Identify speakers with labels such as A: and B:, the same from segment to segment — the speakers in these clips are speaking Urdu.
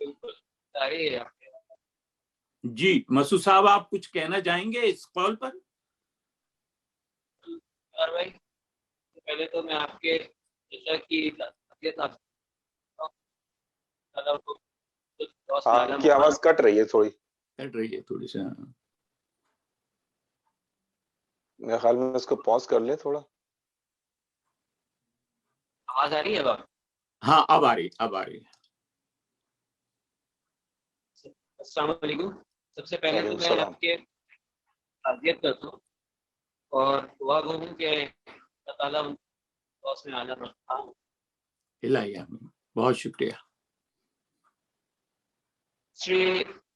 A: بالکل ساری ہے.
B: جی مسعود صاحب آپ کچھ کہنا چاہیں گے اس قول پر؟
A: اور بھائی پہلے تو میں آپ کے کی
C: آپ کی آواز کٹ رہی ہے تھوڑی.
B: کٹ رہی ہے تھوڑی سی.
C: میرے خیال میں اس کو پاز کر لیں تھوڑا.
A: آواز آ رہی ہے بابا؟
B: ہاں اب آ رہی ہے.
A: السلام علیکم. سب سے پہلے تو
C: وعلیکم
A: میں
C: السلام.
A: آپ کے تعزیت کرتا ہوں اور دعا گو ہوں کہ اللہ تعالیٰ اس میں آنا رکھا.
B: بہت شکریہ.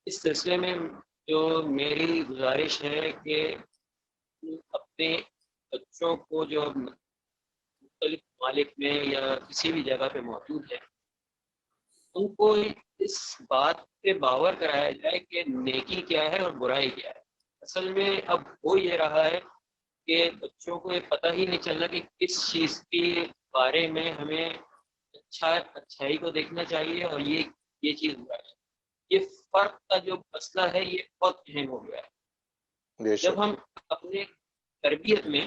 A: اس سلسلے میں جو میری گزارش ہے کہ اپنے بچوں کو جو مختلف ممالک میں یا کسی بھی جگہ پہ موجود ہے ان کو اس بات پہ باور کرایا جائے کہ نیکی کیا ہے اور برائی کیا ہے. اصل میں اب ہو یہ رہا ہے کہ بچوں کو یہ پتہ ہی نہیں چل رہا کہ کس چیز کے بارے میں ہمیں اچھائی کو دیکھنا چاہیے اور یہ چیز برائی. یہ فرق کا جو مسئلہ ہے یہ بہت اہم ہو گیا ہے. جب ہم اپنے تربیت میں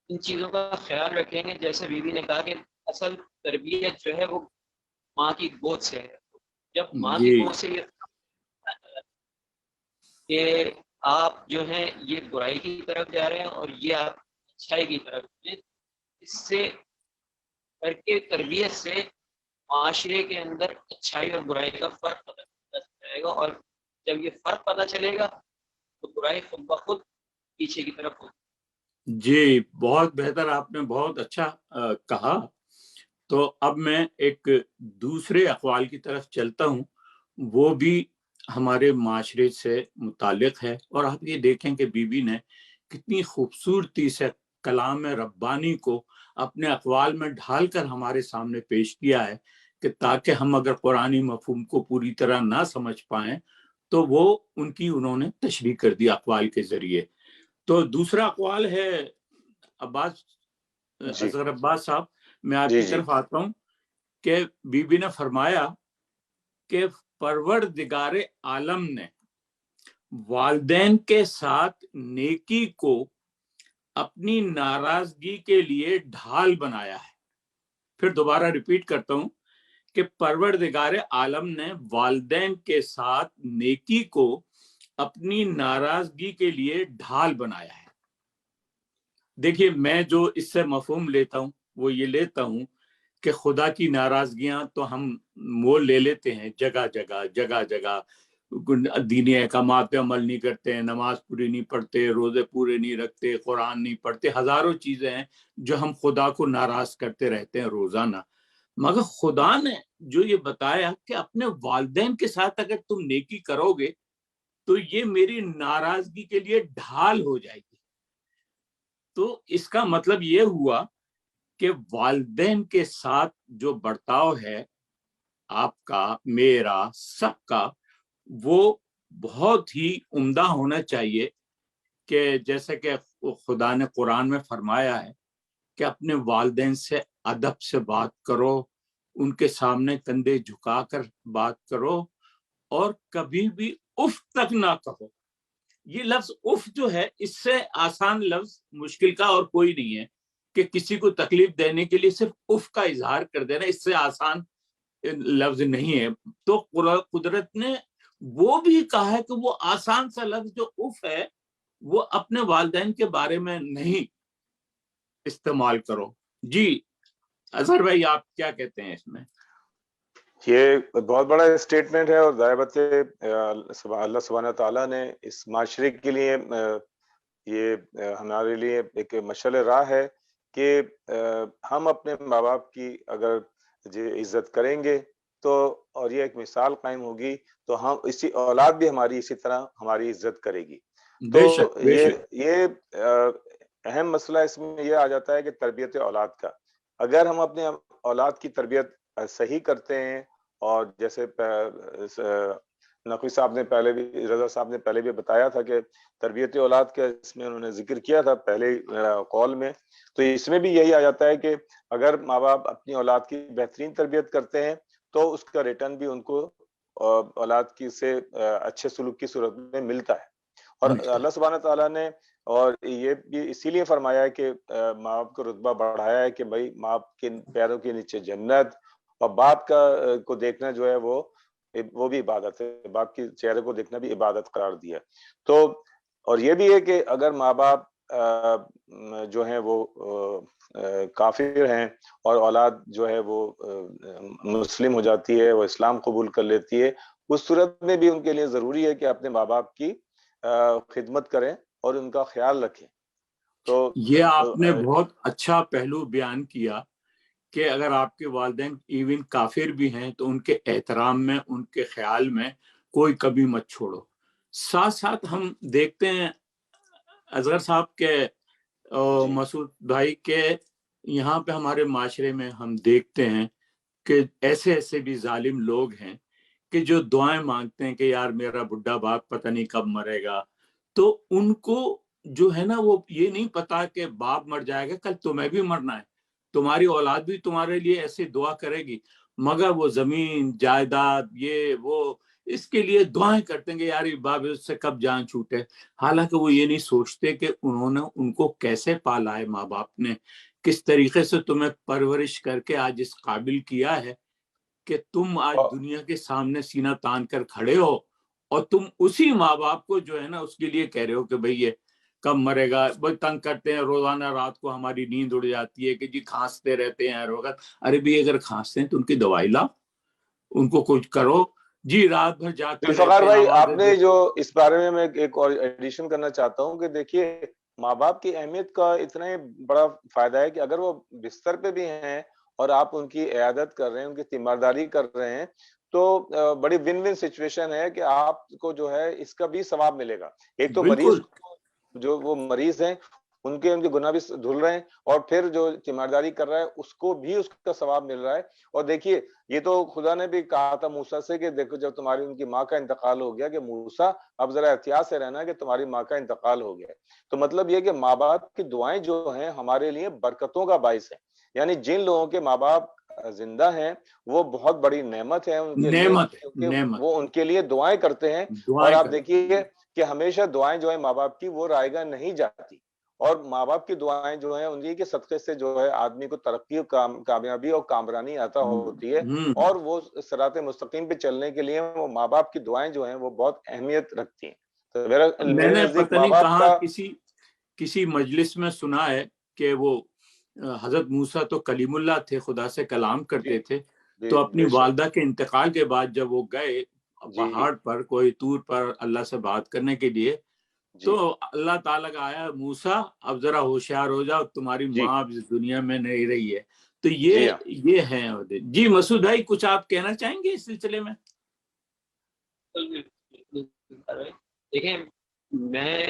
A: ان چیزوں کا خیال رکھیں گے، جیسے بی بی نے کہا کہ اصل تربیت جو ہے وہ ماں کی گود سے ہے. جب ماں کی گود سے یہ کہ آپ جو ہیں یہ برائی کی طرف جا رہے ہیں اور یہ آپ اچھائی کی طرف ہیں، اس سے کر کے تربیت سے معاشرے کے اندر اچھائی اور برائی کا فرق پتہ چلے گا، اور جب یہ فرق پتہ چلے گا تو برائی خود بخود پیچھے کی طرف ہوگی.
B: جی بہت بہتر، آپ نے بہت اچھا کہا. تو اب میں ایک دوسرے اقوال کی طرف چلتا ہوں، وہ بھی ہمارے معاشرے سے متعلق ہے. اور آپ یہ دیکھیں کہ بی بی نے کتنی خوبصورتی سے کلام ربانی کو اپنے اقوال میں ڈھال کر ہمارے سامنے پیش کیا ہے کہ تاکہ ہم اگر قرآنی مفہوم کو پوری طرح نہ سمجھ پائیں تو وہ انہوں نے تشریح کر دی اقوال کے ذریعے. تو دوسرا اقوال ہے اصغر عباس صاحب، میں آپ کی طرف آتا ہوں کہ بی بی نے فرمایا کہ پروردگار عالم نے والدین کے ساتھ نیکی کو اپنی ناراضگی کے لیے ڈھال بنایا ہے. پھر دوبارہ ریپیٹ کرتا ہوں کہ پروردگار عالم نے والدین کے ساتھ نیکی کو اپنی ناراضگی کے لیے ڈھال بنایا ہے. دیکھیے میں جو اس سے مفہوم لیتا ہوں وہ یہ لیتا ہوں کہ خدا کی ناراضگیاں تو ہم مول لے لیتے ہیں جگہ جگہ دینی احکامات پہ عمل نہیں کرتے ہیں، نماز پوری نہیں پڑھتے، روزے پورے نہیں رکھتے، قرآن نہیں پڑھتے، ہزاروں چیزیں ہیں جو ہم خدا کو ناراض کرتے رہتے ہیں روزانہ. مگر خدا نے جو یہ بتایا کہ اپنے والدین کے ساتھ اگر تم نیکی کرو گے تو یہ میری ناراضگی کے لیے ڈھال ہو جائے گی. تو اس کا مطلب یہ ہوا کہ والدین کے ساتھ جو برتاؤ ہے آپ کا، میرا، سب کا، وہ بہت ہی عمدہ ہونا چاہیے. کہ جیسے کہ خدا نے قرآن میں فرمایا ہے کہ اپنے والدین سے ادب سے بات کرو، ان کے سامنے کندھے جھکا کر بات کرو اور کبھی بھی اف تک نہ کہو. یہ لفظ اف جو ہے اس سے آسان لفظ مشکل کا اور کوئی نہیں ہے کہ کسی کو تکلیف دینے کے لیے صرف اف کا اظہار کر دینا اس سے آسان لفظ نہیں ہے. تو قدرت نے وہ بھی کہا ہے کہ وہ آسان سا لفظ جو اف ہے وہ اپنے والدین کے بارے میں نہیں استعمال کرو. جی اظہر بھائی آپ کیا کہتے ہیں اس میں؟
C: یہ بہت بڑا اسٹیٹمنٹ ہے اور ظاہر بات ہے اللہ سبحانہ تعالیٰ نے اس معاشرے کے لیے یہ ہمارے لیے ایک مشعل راہ ہے کہ ہم اپنے ماں باپ کی اگر عزت کریں گے تو اور یہ ایک مثال قائم ہوگی تو ہم اولاد بھی ہماری اسی طرح ہماری عزت کرے گی. تو یہ اہم مسئلہ اس میں یہ آ جاتا ہے کہ تربیت اولاد کا. اگر ہم اپنے اولاد کی تربیت صحیح کرتے ہیں اور جیسے نقوی صاحب نے پہلے بھی، رضا صاحب نے پہلے بھی بتایا تھا کہ تربیت اولاد کا اس میں انہوں نے ذکر کیا تھا پہلے قول میں، تو اس میں بھی یہی آ جاتا ہے کہ اگر ماں باپ اپنی اولاد کی بہترین تربیت کرتے ہیں تو اس کا ریٹرن بھی ان کو اولاد کی سے اچھے سلوک کی صورت میں ملتا ہے. اور اللہ سبحانہ تعالیٰ نے اور یہ بھی اسی لیے فرمایا ہے کہ ماں باپ کا رتبہ بڑھایا ہے کہ بھائی ماں باپ کے پیروں کے نیچے جنت، اور باپ کا کو دیکھنا جو ہے وہ بھی عبادت ہے، باپ کے چہرے کو دیکھنا بھی عبادت قرار دیا. تو اور یہ بھی ہے کہ اگر ماں باپ جو ہیں وہ کافر ہیں اور اولاد جو ہے وہ مسلم ہو جاتی ہے، وہ اسلام قبول کر لیتی ہے، اس صورت میں بھی ان کے لیے ضروری ہے کہ اپنے ماں باپ کی خدمت کریں اور ان کا خیال رکھیں. تو
B: یہ آپ نے بہت اچھا پہلو بیان کیا کہ اگر آپ کے والدین ایون کافر بھی ہیں تو ان کے احترام میں، ان کے خیال میں کوئی کبھی مت چھوڑو. ساتھ ساتھ ہم دیکھتے ہیں اصغر صاحب کے مسعود بھائی کے یہاں پہ ہمارے معاشرے میں ہم دیکھتے ہیں کہ ایسے ایسے بھی ظالم لوگ ہیں کہ جو دعائیں مانگتے ہیں کہ یار میرا بڈھا باپ پتہ نہیں کب مرے گا. تو ان کو جو ہے نا وہ یہ نہیں پتا کہ باپ مر جائے گا، کل تمہیں بھی مرنا ہے، تمہاری اولاد بھی تمہارے لیے ایسی دعا کرے گی، مگر وہ زمین جائیداد یہ وہ اس کے لیے دعائیں کرتے ہیں کہ یار باپ اس سے کب جان چھوٹے. حالانکہ وہ یہ نہیں سوچتے کہ انہوں نے ان کو کیسے پالا ہے، ماں باپ نے کس طریقے سے تمہیں پرورش کر کے آج اس قابل کیا ہے کہ تم آج دنیا کے سامنے سینہ تان کر کھڑے ہو، اور تم اسی ماں باپ کو جو ہے نا اس کے لیے کہہ رہے ہو کہ بھئی یہ کب مرے گا. بہت تنگ کرتے ہیں، روزانہ رات کو ہماری نیند اڑ جاتی ہے کہ جی کھانستے رہتے ہیں ہر وقت. ارے بھی اگر کھانستے ہیں تو ان کی دوائی لاؤ، ان کو کچھ کرو. جی رات بھر جاگتے
C: ذوالفقار
B: رہتے ہیں.
C: بھائی، آپ نے جو اس بارے میں ایک اور ایڈیشن کرنا چاہتا ہوں کہ دیکھیے ماں باپ کی اہمیت کا اتنا ہی بڑا فائدہ ہے کہ اگر وہ بستر پہ بھی ہیں اور آپ ان کی عیادت کر رہے ہیں، ان کی تیمارداری کر رہے ہیں، تو بڑی ون ون سچویشن ہے کہ آپ کو جو ہے اس کا بھی ثواب ملے گا. ایک تو مریض جو وہ مریض ہیں ان کے گناہ بھی دھل رہے ہیں، اور پھر جو تیمارداری کر رہا ہے اس کو بھی اس کا ثواب مل رہا ہے. اور دیکھیے یہ تو خدا نے بھی کہا تھا موسیٰ سے کہ دیکھو جب تمہاری ان کی ماں کا انتقال ہو گیا کہ موسیٰ اب ذرا احتیاط سے رہنا کہ تمہاری ماں کا انتقال ہو گیا. تو مطلب یہ کہ ماں باپ کی دعائیں جو ہیں ہمارے لیے برکتوں کا باعث ہے. یعنی جن لوگوں کے ماں باپ زندہ ہیں وہ بہت بڑی نعمت ہے ان کے لیے، کیونکہ وہ ان کے لیے دعائیں کرتے ہیں. اور آپ دیکھیے کہ ہمیشہ دعائیں جو ہیں ماں باپ کی وہ رائے گاہ نہیں جاتی، اور ماں باپ کی دعائیں جو ہیں ان کے صدقے سے جو ہے آدمی کو ترقی اور کامیابی اور کامرانی عطا ہوتی ہے. اور وہ صراط مستقیم پہ چلنے کے لیے وہ ماں باپ کی دعائیں جو ہیں وہ بہت اہمیت رکھتی ہیں. تو
B: میں نے پتہ نہیں کہاں
C: کا
B: کسی مجلس میں سنا ہے کہ وہ حضرت موسیٰ تو کلیم اللہ تھے، خدا سے کلام کرتے تھے. تو اپنی والدہ کے انتقال کے بعد جب وہ گئے پہاڑ پر کوئی طور پر اللہ سے بات کرنے کے لیے، تو اللہ تعالیٰ کا آیا موسیٰ اب ذرا ہوشیار ہو جاؤ، تمہاری ماں اب اس دنیا میں نہیں رہی ہے. تو یہ ہے. جی مسعود بھائی کچھ آپ کہنا چاہیں گے اس سلسلے میں؟
A: دیکھیں میں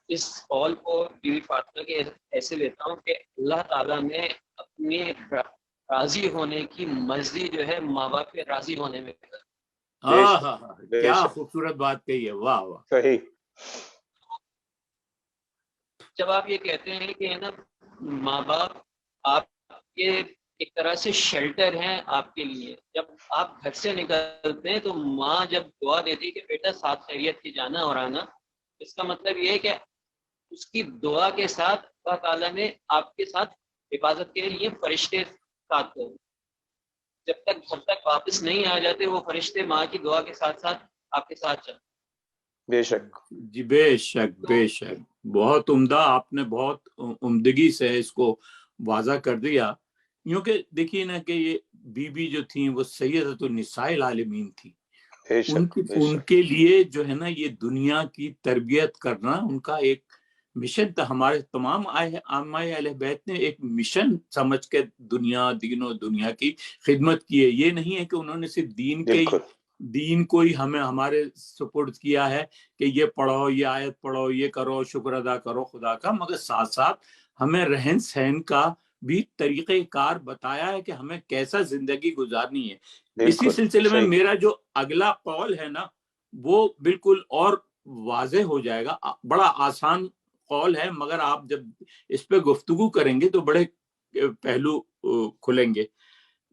A: اس قول کو بی بی فاطمہ کے ایسے لیتا ہوں کہ اللہ تعالیٰ نے اپنے راضی ہونے کی مرضی جو ہے ماں باپ کے راضی ہونے میں
B: کیا خوبصورت بات کہی ہے. واہ واہ.
C: صحیح.
A: جب آپ یہ کہتے ہیں کہ نا ماں باپ آپ کے ایک طرح سے شیلٹر ہیں آپ کے لیے، جب آپ گھر سے نکلتے ہیں تو ماں جب دعا دیتی ہے کہ بیٹا ساتھ خیریت سے جانا اور آنا، اس کا مطلب یہ ہے کہ اس کی دعا کے ساتھ اللہ تعالیٰ نے آپ کے ساتھ حفاظت کے لیے فرشتے ساتھ ہیں. جب تک گھر تک واپس نہیں آ جاتے وہ فرشتے ماں کی دعا کے ساتھ ساتھ آپ کے ساتھ چلتے.
C: بے شک.
B: جی بے شک بے شک. بہت عمدہ، آپ نے بہت عمدگی سے اس کو واضح کر دیا. یوں کہ دیکھیے نا کہ یہ بی بی جو تھیں وہ سیدۃ النساء العالمین تھی. ان کے لیے جو ہے نا یہ دنیا کی تربیت کرنا ان کا ایک مشن تھا. ہمارے تمام آئمہ اہل بیت نے ایک مشن سمجھ کے دین و دنیا کی خدمت کی ہے. یہ نہیں ہے کہ انہوں نے صرف دین کو ہی ہمیں ہمارے سپرد کیا ہے کہ یہ پڑھو، یہ آیت پڑھو، یہ کرو، شکر ادا کرو خدا کا، مگر ساتھ ساتھ ہمیں رہن سہن کا بھی طریقہ کار بتایا ہے کہ ہمیں کیسا زندگی گزارنی ہے. اسی سلسلے میں میرا جو اگلا قول ہے نا وہ بالکل اور واضح ہو جائے گا. بڑا آسان قول ہے مگر آپ جب اس پہ گفتگو کریں گے تو بڑے پہلو کھلیں گے.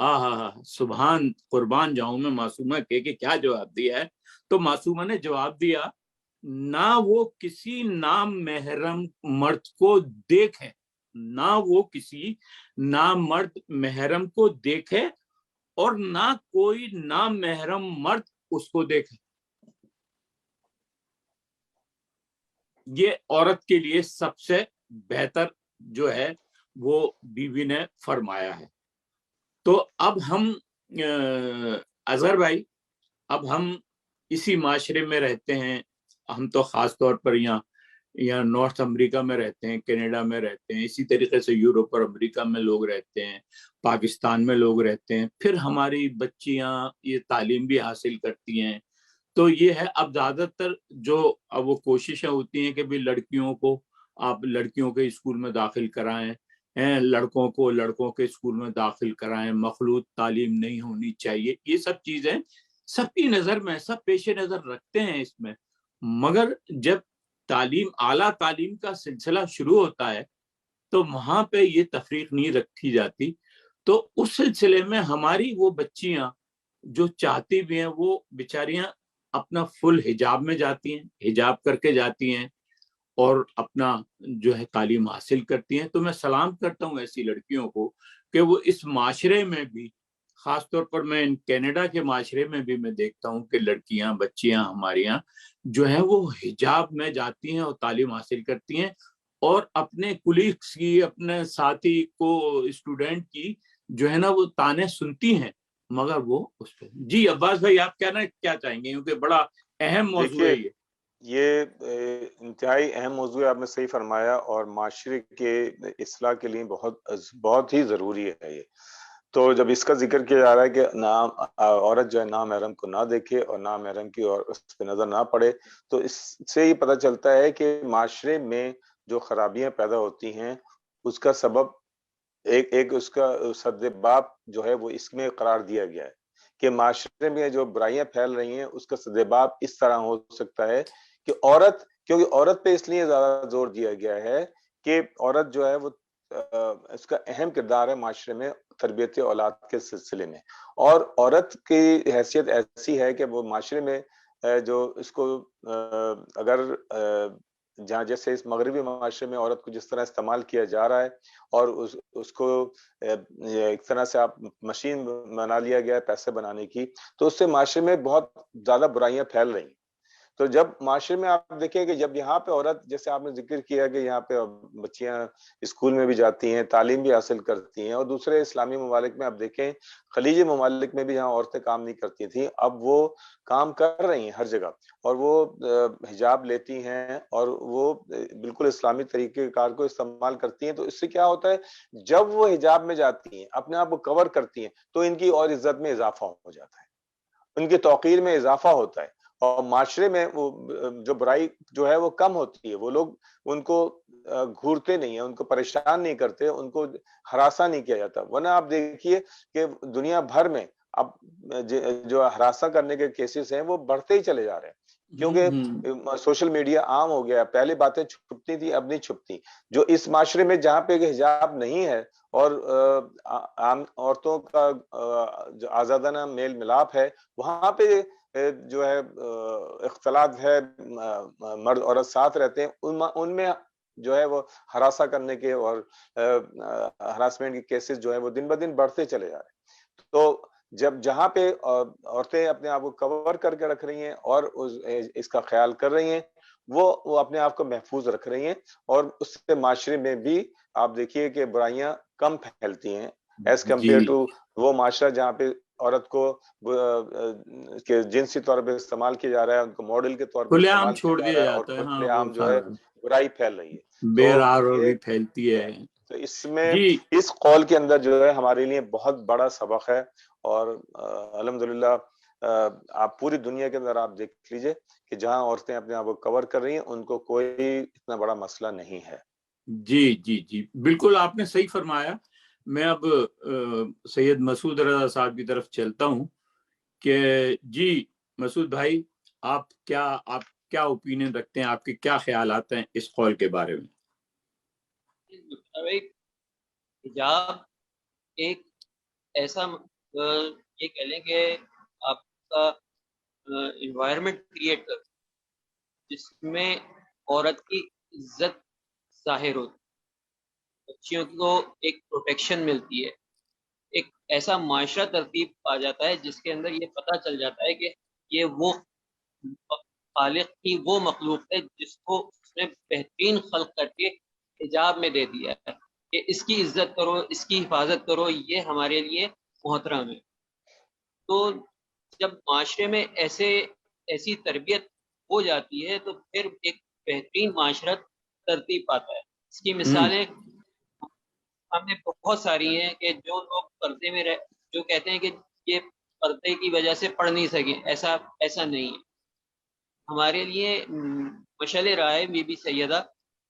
B: ہاں سبحان قربان جاؤں میں معصومہ کہ کیا جواب دیا ہے. تو معصومہ نے جواب دیا نہ وہ کسی نام محرم مرد کو دیکھے، نہ وہ کسی نام مرد محرم کو دیکھے اور نہ کوئی نام محرم مرد اس کو دیکھے. یہ عورت کے لیے سب سے بہتر جو ہے وہ بیوی نے فرمایا ہے. تو اب ہم اظہر بھائی، اب ہم اسی معاشرے میں رہتے ہیں. ہم تو خاص طور پر یہاں نارتھ امریکہ میں رہتے ہیں، کینیڈا میں رہتے ہیں، اسی طریقے سے یورپ اور امریکہ میں لوگ رہتے ہیں، پاکستان میں لوگ رہتے ہیں. پھر ہماری بچیاں یہ تعلیم بھی حاصل کرتی ہیں. تو یہ ہے اب زیادہ تر جو اب وہ کوششیں ہوتی ہیں کہ بھی لڑکیوں کو آپ لڑکیوں کے اسکول میں داخل کرائیں، لڑکوں کو لڑکوں کے اسکول میں داخل کرائیں، مخلوط تعلیم نہیں ہونی چاہیے. یہ سب چیزیں سب کی نظر میں سب پیش نظر رکھتے ہیں اس میں، مگر جب تعلیم اعلیٰ تعلیم کا سلسلہ شروع ہوتا ہے تو وہاں پہ یہ تفریق نہیں رکھی جاتی. تو اس سلسلے میں ہماری وہ بچیاں جو چاہتی بھی ہیں وہ بیچاریاں اپنا فل حجاب میں جاتی ہیں، حجاب کر کے جاتی ہیں اور اپنا جو ہے تعلیم حاصل کرتی ہیں. تو میں سلام کرتا ہوں ایسی لڑکیوں کو کہ وہ اس معاشرے میں بھی، خاص طور پر میں کینیڈا کے معاشرے میں بھی میں دیکھتا ہوں کہ لڑکیاں بچیاں ہمارے یہاں جو ہیں وہ حجاب میں جاتی ہیں اور تعلیم حاصل کرتی ہیں اور اپنے کولیگس کی، اپنے ساتھی کو، اسٹوڈنٹ کی جو ہے نا وہ تانے سنتی ہیں، مگر وہ اس پہ. جی عباس بھائی آپ کیا چاہیں گے، کیونکہ بڑا اہم موضوع ہے
C: یہ انتہائی اہم موضوع ہے، آپ نے صحیح فرمایا، اور معاشرے کے اصلاح کے لیے بہت ہی ضروری ہے یہ. تو جب اس کا ذکر کیا جا رہا ہے کہ عورت جو ہے نامحرم کو نہ دیکھے اور نامحرم کی اور اس پہ نظر نہ پڑے، تو اس سے یہ پتہ چلتا ہے کہ معاشرے میں جو خرابیاں پیدا ہوتی ہیں اس کا سبب ایک اس کا سدباب جو ہے وہ اس میں قرار دیا گیا ہے کہ معاشرے میں جو برائیاں پھیل رہی ہیں اس کا سدباب اس طرح ہو سکتا ہے کہ کیونکہ عورت پہ اس لیے زیادہ زور دیا گیا ہے کہ عورت جو ہے وہ اس کا اہم کردار ہے معاشرے میں تربیت اولاد کے سلسلے میں، اور عورت کی حیثیت ایسی ہے کہ وہ معاشرے میں جو اس کو اگر جہاں جیسے اس مغربی معاشرے میں عورت کو جس طرح استعمال کیا جا رہا ہے اور اس کو ایک طرح سے آپ مشین بنا لیا گیا ہے پیسے بنانے کی، تو اس سے معاشرے میں بہت زیادہ برائیاں پھیل رہی ہیں. تو جب معاشرے میں آپ دیکھیں کہ جب یہاں پہ عورت، جیسے آپ نے ذکر کیا کہ یہاں پہ بچیاں اسکول میں بھی جاتی ہیں، تعلیم بھی حاصل کرتی ہیں، اور دوسرے اسلامی ممالک میں آپ دیکھیں، خلیجی ممالک میں بھی جہاں عورتیں کام نہیں کرتی تھیں اب وہ کام کر رہی ہیں ہر جگہ، اور وہ حجاب لیتی ہیں اور وہ بالکل اسلامی طریقہ کار کو استعمال کرتی ہیں. تو اس سے کیا ہوتا ہے، جب وہ حجاب میں جاتی ہیں، اپنے آپ کو کور کرتی ہیں، تو ان کی اور عزت میں اضافہ ہو جاتا ہے، ان کی توقیر میں اضافہ ہوتا ہے، اور معاشرے میں وہ جو برائی جو ہے وہ کم ہوتی ہے. وہ لوگ ان کو گھورتے نہیں ہیں، ان کو پریشان نہیں کرتے، ان کو ہراساں نہیں کیا جاتا. ورنہ آپ دیکھیے کہ دنیا بھر میں اب جو ہراساں کرنے کے کیسز ہیں وہ بڑھتے ہی چلے جا رہے ہیں، کیونکہ سوشل میڈیا عام ہو گیا. پہلے باتیں چھپتی تھی، اب نہیں چھپتی. جو اس معاشرے میں جہاں پہ حجاب نہیں ہے اور عام عورتوں کا جو آزادانہ میل ملاپ ہے، وہاں پہ جو ہے اختلاط ہے، مرد عورت ساتھ رہتے ہیں، ان میں جو ہے وہ ہراساں کرنے کے اور ہراسمنٹ کے کیسز جو ہے وہ دن بدن بڑھتے چلے جا رہے ہیں. تو جہاں پہ عورتیں اپنے آپ کو کور کر کے رکھ رہی ہیں اور اس کا خیال کر رہی ہیں، وہ اپنے آپ کو محفوظ رکھ رہی ہیں، اور اس سے معاشرے میں بھی آپ دیکھیے کہ برائیاں کم پھیلتی ہیں ایز کمپیئر ٹو وہ معاشرہ جہاں پہ عورت کو جنسی طور پہ استعمال کیا جا رہا ہے، ان کو ماڈل کے طور پہ
B: کھلے عام
C: استعمال کیا
B: چھوڑ
C: جا
B: دیا
C: رہا ہے، اور
B: جاتا ہے.
C: کھلے عام جو ہے برائی پھیل رہی ہے.
B: بیرار بھی پھیلتی ہے.
C: تو اس میں اس قول کے اندر جو ہے ہمارے لیے بہت بڑا سبق ہے، اور الحمدللہ آپ پوری دنیا کے اندر آپ دیکھ لیجئے کہ جہاں عورتیں اپنے آپ کو کور کر رہی ہیں ان کو کوئی اتنا بڑا مسئلہ نہیں ہے.
B: جی بالکل آپ نے صحیح فرمایا. میں اب سید مسعود رضا صاحب کی طرف چلتا ہوں کہ جی مسعود بھائی آپ کیا اوپینین رکھتے ہیں، آپ کے کیا خیالات ہیں اس قول کے بارے میں؟
A: حجاب ایک ایسا یہ کہہ لیں کہ آپ کا انوائرمنٹ کریٹ کر جس میں عورت کی عزت ظاہر ہوتی ہے، بچیوں کو ایک پروٹیکشن ملتی ہے، ایک ایسا معاشرہ ترتیب آ جاتا ہے جس کے اندر یہ پتہ چل جاتا ہے کہ یہ وہ خالق کی وہ مخلوق ہے جس کو اس نے بہترین خلق کر کے حجاب میں دے دیا ہے کہ اس کی عزت کرو، اس کی حفاظت کرو، یہ ہمارے لیے محترم ہے۔ تو جب معاشرے میں ایسی تربیت ہو جاتی ہے تو پھر ایک بہترین معاشرہ ترتیب پاتا ہے۔ اس کی مثالیں ہم نے بہت ساری ہیں کہ جو لوگ پردے میں جو کہتے ہیں کہ یہ پردے کی وجہ سے پڑھ نہیں سکے، ایسا نہیں ہے۔ ہمارے لیے مشعل راہ ہے بی بی سیدہ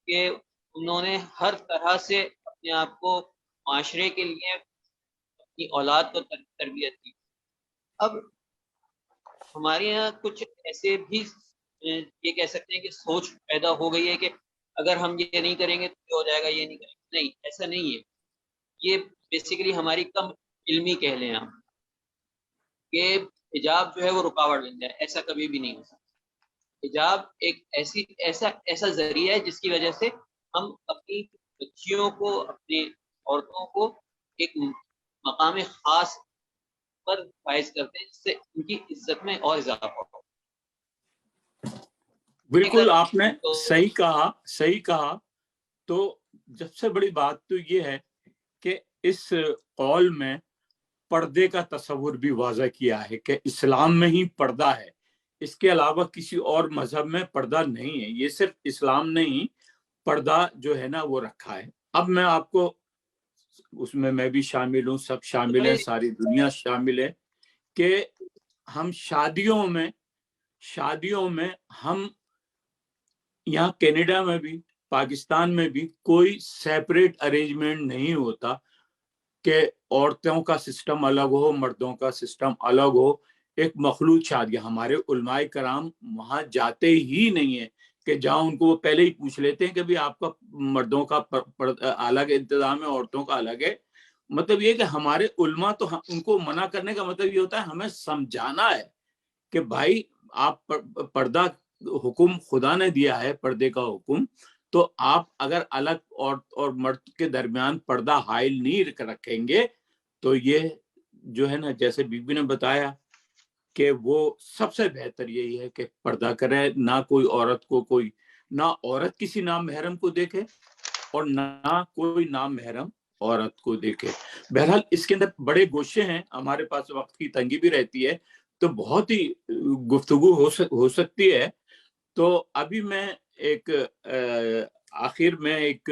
A: کہ انہوں نے ہر طرح سے اپنے آپ کو معاشرے کے لیے اپنی اولاد کو تربیت دی۔ اب ہمارے یہاں کچھ ایسے بھی یہ کہہ سکتے ہیں کہ سوچ پیدا ہو گئی ہے کہ اگر ہم یہ نہیں کریں گے تو یہ ہو جائے گا، یہ نہیں کریں گے۔ نہیں، ایسا نہیں ہے۔ یہ بیسیکلی ہماری کم علمی کہہ لیں ہم کہ حجاب جو ہے وہ رکاوٹ بن جائے، ایسا کبھی بھی نہیں ہو سکتا۔ حجاب ایک ایسا ذریعہ ہے جس کی وجہ سے ہم اپنی بچیوں کو، اپنی عورتوں کو ایک مقام خاص پر فائز کرتے ہیں جس سے ان کی عزت میں اور اضافہ ہو۔
B: بالکل آپ نے صحیح کہا۔ تو سب سے بڑی بات تو یہ ہے کہ اس قول میں پردے کا تصور بھی واضح کیا ہے کہ اسلام میں ہی پردہ ہے، اس کے علاوہ کسی اور مذہب میں پردہ نہیں ہے۔ یہ صرف اسلام نے ہی پردہ جو ہے نا وہ رکھا ہے۔ اب میں آپ کو اس میں بھی شامل ہوں، سب شامل ہیں، ساری دنیا شامل ہے کہ ہم شادیوں میں ہم یہاں کینیڈا میں بھی، پاکستان میں بھی کوئی سیپریٹ ارینجمنٹ نہیں ہوتا کہ عورتوں کا سسٹم الگ ہو، مردوں کا سسٹم الگ ہو۔ ایک مخلوط شادی، ہمارے علماء کرام وہاں جاتے ہی نہیں ہیں کہ جہاں ان کو وہ پہلے ہی پوچھ لیتے ہیں کہ بھی آپ کا مردوں کا الگ انتظام ہے، عورتوں کا الگ ہے۔ مطلب یہ کہ ہمارے علماء تو ان کو منع کرنے کا مطلب یہ ہوتا ہے ہمیں سمجھانا ہے کہ بھائی آپ پردہ حکم خدا نے دیا ہے، پردے کا حکم، تو آپ اگر الگ عورت اور مرد کے درمیان پردہ حائل نہیں رکھیں گے تو یہ جو ہے نا، جیسے بی بی نے بتایا کہ وہ سب سے بہتر یہی ہے کہ پردہ کرے، نہ کوئی عورت کو نہ عورت کسی نامحرم کو دیکھے اور نہ کوئی نامحرم عورت کو دیکھے۔ بہرحال اس کے اندر بڑے گوشے ہیں، ہمارے پاس وقت کی تنگی بھی رہتی ہے تو بہت ہی گفتگو ہو سکتی ہے۔ تو ابھی میں ایک آخر میں ایک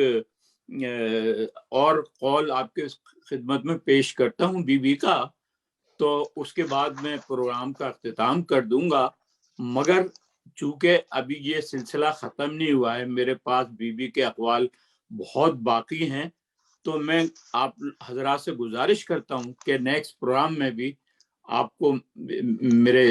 B: اور قول آپ کے خدمت میں پیش کرتا ہوں بی بی کا، تو اس کے بعد میں پروگرام کا اختتام کر دوں گا۔ مگر چونکہ ابھی یہ سلسلہ ختم نہیں ہوا ہے، میرے پاس بی بی کے اقوال بہت باقی ہیں، تو میں آپ حضرات سے گزارش کرتا ہوں کہ نیکسٹ پروگرام میں بھی آپ کو میرے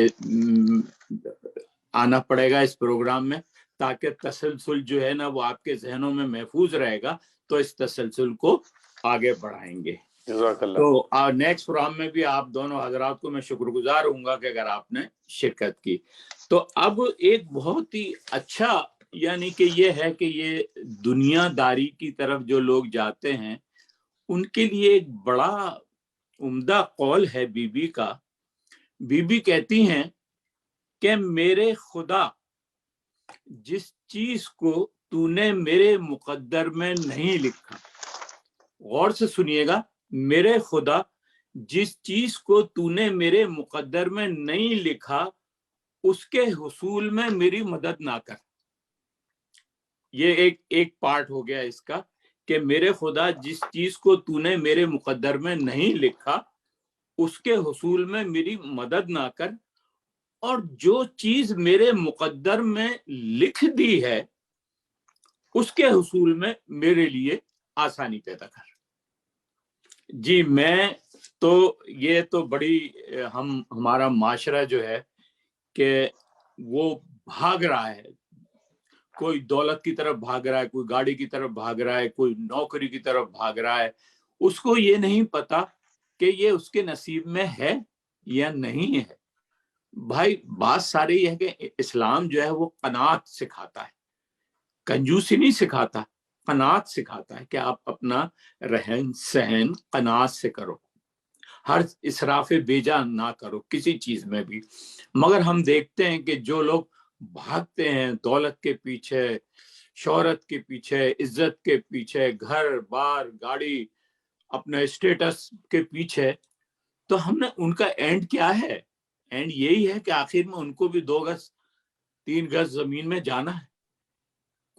B: آنا پڑے گا اس پروگرام میں، تاکہ تسلسل جو ہے نا وہ آپ کے ذہنوں میں محفوظ رہے گا، تو اس تسلسل کو آگے بڑھائیں گے۔ تو نیکسٹ پروگرام میں بھی آپ دونوں حضرات کو میں شکر گزار ہوں گا کہ اگر آپ نے شرکت کی۔ تو اب ایک بہت ہی اچھا، یعنی کہ یہ ہے کہ یہ دنیا داری کی طرف جو لوگ جاتے ہیں ان کے لیے ایک بڑا عمدہ قول ہے بی بی کا۔ بی بی کہتی ہیں کہ میرے خدا، جس چیز کو تو نے میرے مقدر میں نہیں لکھا، غور سے سنیے گا، میرے خدا جس چیز کو تو نے میرے مقدر میں نہیں لکھا اس کے حصول میں میری مدد نہ کر۔ یہ ایک پارٹ ہو گیا اس کا کہ میرے خدا جس چیز کو تو نے میرے مقدر میں نہیں لکھا اس کے حصول میں میری مدد نہ کر، اور جو چیز میرے مقدر میں لکھ دی ہے اس کے حصول میں میرے لیے آسانی پیدا کر۔ جی میں تو یہ تو بڑی ہمارا معاشرہ جو ہے کہ وہ بھاگ رہا ہے، کوئی دولت کی طرف بھاگ رہا ہے، کوئی گاڑی کی طرف بھاگ رہا ہے، کوئی نوکری کی طرف بھاگ رہا ہے۔ اس کو یہ نہیں پتا کہ یہ اس کے نصیب میں ہے یا نہیں ہے. بھائی بات ساری یہ ہے کہ اسلام جو ہے وہ قناعت سکھاتا ہے, کنجوسی نہیں سکھاتا, قناعت سکھاتا ہے کہ آپ اپنا رہن سہن قناعت سے کرو, ہر اسراف بیجا نہ کرو کسی چیز میں بھی. مگر ہم دیکھتے ہیں کہ جو لوگ بھاگتے ہیں دولت کے پیچھے, شہرت کے پیچھے, عزت کے پیچھے, گھر بار گاڑی, اپنے اسٹیٹس کے پیچھے, تو ہم نے ان کا اینڈ کیا ہے؟ اینڈ یہی ہے کہ آخر میں ان کو بھی 2 گز 3 گز زمین میں جانا ہے.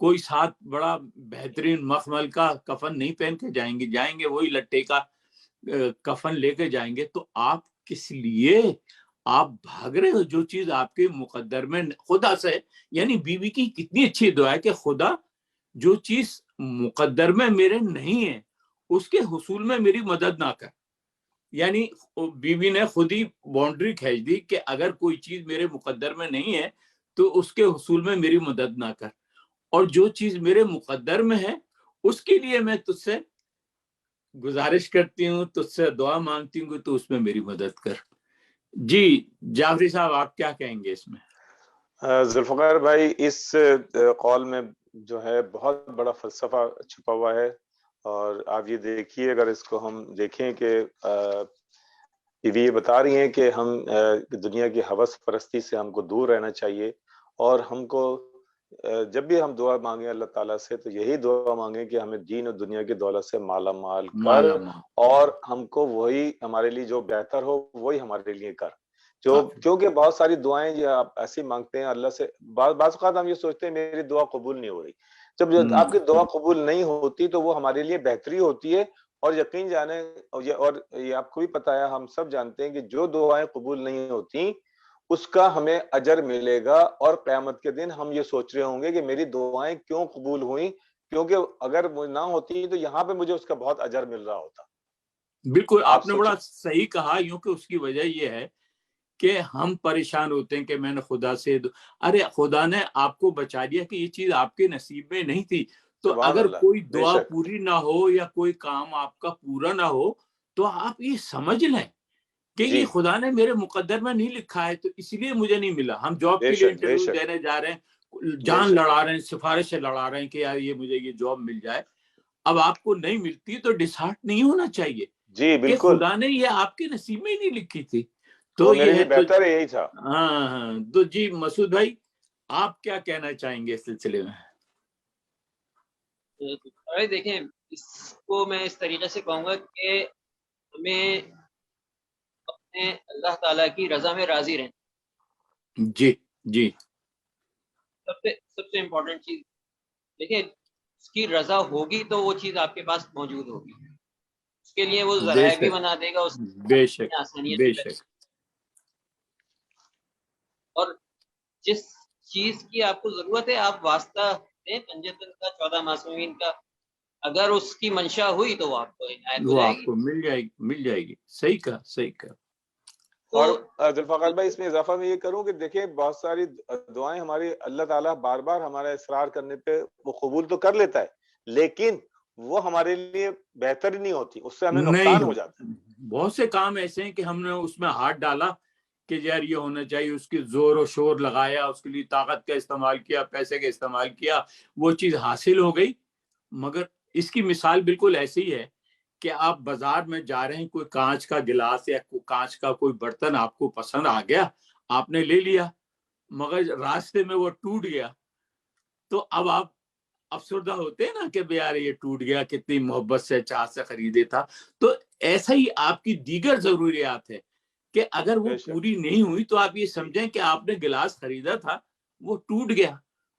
B: کوئی ساتھ بڑا بہترین مخمل کا کفن نہیں پہن کے جائیں گے وہی لٹے کا کفن لے کے جائیں گے. تو آپ کس لیے آپ بھاگ رہے ہو جو چیز آپ کے مقدر میں خدا سے, یعنی بیوی کی کتنی اچھی دعا ہے کہ خدا جو چیز مقدر میں میرے نہیں ہے اس کے حصول میں میری مدد نہ کر. یعنی بیوی نے خود ہی باؤنڈری کھینچ دی کہ اگر کوئی چیز میرے مقدر میں نہیں ہے تو اس کے حصول میں میری مدد نہ کر, اور جو چیز میرے مقدر میں ہے اس کے لیے میں تجھ سے گزارش کرتی ہوں, تجھ سے دعا مانگتی ہوں کہ تو اس میں میری مدد کر. جی جعفری صاحب آپ کیا کہیں گے اس میں؟
C: ذوالفقار بھائی اس قول میں جو ہے بہت بڑا فلسفہ چھپا ہوا ہے, اور آپ یہ دیکھیے اگر اس کو ہم دیکھیں کہ بیوی یہ بتا رہی ہیں کہ ہم دنیا کی ہوس پرستی سے ہم کو دور رہنا چاہیے, اور ہم کو جب بھی ہم دعا مانگیں اللہ تعالیٰ سے تو یہی دعا مانگیں کہ ہمیں دین اور دنیا کی دولت سے مالا مال کر, اور ہم کو وہی ہمارے لیے جو بہتر ہو وہی ہمارے لیے کر. کیونکہ بہت ساری دعائیں جو آپ ایسی مانگتے ہیں اللہ سے, بعض اوقات ہم یہ سوچتے ہیں میری دعا قبول نہیں ہو رہی. جب آپ کی دعا قبول نہیں ہوتی تو وہ ہمارے لیے بہتری ہوتی ہے, اور یقین جانے, اور یہ آپ کو بھی پتا ہے, ہم سب جانتے ہیں کہ جو دعائیں قبول نہیں ہوتی اس کا ہمیں اجر ملے گا, اور قیامت کے دن ہم یہ سوچ رہے ہوں گے کہ میری دعائیں کیوں قبول ہوئیں, کیونکہ اگر نہ ہوتی تو یہاں پہ مجھے اس کا بہت اجر مل رہا ہوتا.
B: بالکل آپ نے بڑا صحیح کہا, یوں کہ اس کی وجہ یہ ہے کہ ہم پریشان ہوتے ہیں کہ میں نے خدا سے ارے خدا نے آپ کو بچا دیا کہ یہ چیز آپ کے نصیب میں نہیں تھی, تو اگر کوئی دعا پوری نہ ہو یا کوئی کام آپ کا پورا نہ ہو تو آپ یہ سمجھ لیں کہ یہ خدا نے میرے مقدر میں نہیں لکھا ہے, تو اس لیے مجھے نہیں ملا. ہم جاب کے لیے انٹرویو دینے جا رہے ہیں, جان لڑا رہے ہیں, سفارشیں لڑا رہے ہیں کہ یار یہ مجھے یہ جاب مل جائے, اب آپ کو نہیں ملتی تو ڈسہارٹ نہیں ہونا چاہیے کہ خدا نے یہ آپ کے نصیب میں ہی نہیں لکھی تھی. تو یہ
C: بہتر یہی تھا.
B: ہاں تو جی مسعود بھائی آپ کیا کہنا چاہیں گے اس سلسلے میں؟
A: دیکھیں اس کو میں اس طریقے سے کہوں گا کہ ہمیں اپنے اللہ تعالیٰ کی رضا میں راضی رہنا.
B: جی جی
A: سب سے امپورٹنٹ چیز دیکھیں, اس کی رضا ہوگی تو وہ چیز آپ کے پاس موجود ہوگی, اس کے لیے وہ ذرائع بھی بنا دے گا, اس
B: بے شک بے شک.
A: اور جس چیز کی آپ کو ضرورت ہے آپ واسطہ دیں پنجتن کا 14 معصومین کا, اگر اس کی منشا ہوئی تو وہ آپ کو عنایت ہو جائے گی,
B: آپ کو مل جائے گی. صحیح کہا.
C: اور ذوالفقار بھائی اس میں اضافہ میں یہ کروں کہ دیکھیں بہت ساری دعائیں ہماری اللہ تعالیٰ بار بار ہمارا اصرار کرنے پہ وہ قبول تو کر لیتا ہے, لیکن وہ ہمارے لیے بہتر نہیں ہوتی, اس سے ہمیں نقصان ہو جاتا ہے.
B: بہت سے کام ایسے ہیں کہ ہم نے اس میں ہاتھ ڈالا کہ یار یہ ہونا چاہیے, اس کی زور و شور لگایا, اس کے لیے طاقت کا استعمال کیا, پیسے کا استعمال کیا, وہ چیز حاصل ہو گئی. مگر اس کی مثال بالکل ایسی ہے کہ آپ بازار میں جا رہے ہیں, کوئی کانچ کا گلاس یا کانچ کا کوئی برتن آپ کو پسند آ گیا, آپ نے لے لیا, مگر راستے میں وہ ٹوٹ گیا, تو اب آپ افسردہ ہوتے ہیں نا کہ یار یہ ٹوٹ گیا, کتنی محبت سے چاہ سے خریدے تھا. تو ایسا ہی آپ کی دیگر ضروریات ہے کہ اگر وہ پوری نہیں ہوئی تو آپ یہ سمجھیں کہ آپ نے گلاس خریدا تھا, وہ ٹوٹ گیا,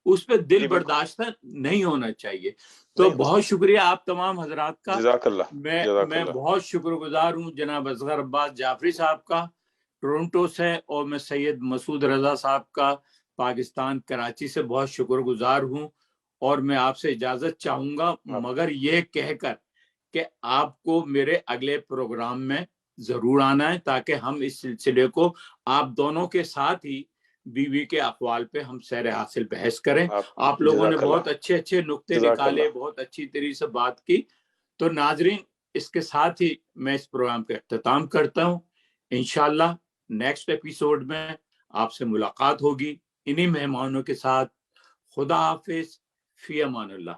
B: اس پہ دل برداشتہ نہیں ہونا چاہیے. تو بہت شکریہ آپ تمام حضرات کا. میں بہت شکر گزار ہوں جناب اصغر عباس جعفری صاحب کا ٹورنٹو سے, اور میں سید مسعود رضا صاحب کا پاکستان کراچی سے بہت شکر گزار ہوں. اور میں آپ سے اجازت چاہوں گا, مگر یہ کہہ کر کہ آپ کو میرے اگلے پروگرام میں ضرور آنا ہے تاکہ ہم اس سلسلے کو آپ دونوں کے ساتھ ہی بیوی کے اقوال پہ ہم سیر حاصل بحث کریں. آپ لوگوں نے بہت اچھے نقطے نکالے, بہت اچھی طریقے سے بات کی. تو ناظرین اس کے ساتھ ہی میں اس پروگرام کا اختتام کرتا ہوں. انشاءاللہ نیکسٹ ایپیسوڈ میں آپ سے ملاقات ہوگی انہی مہمانوں کے ساتھ. خدا حافظ. فی امان اللہ.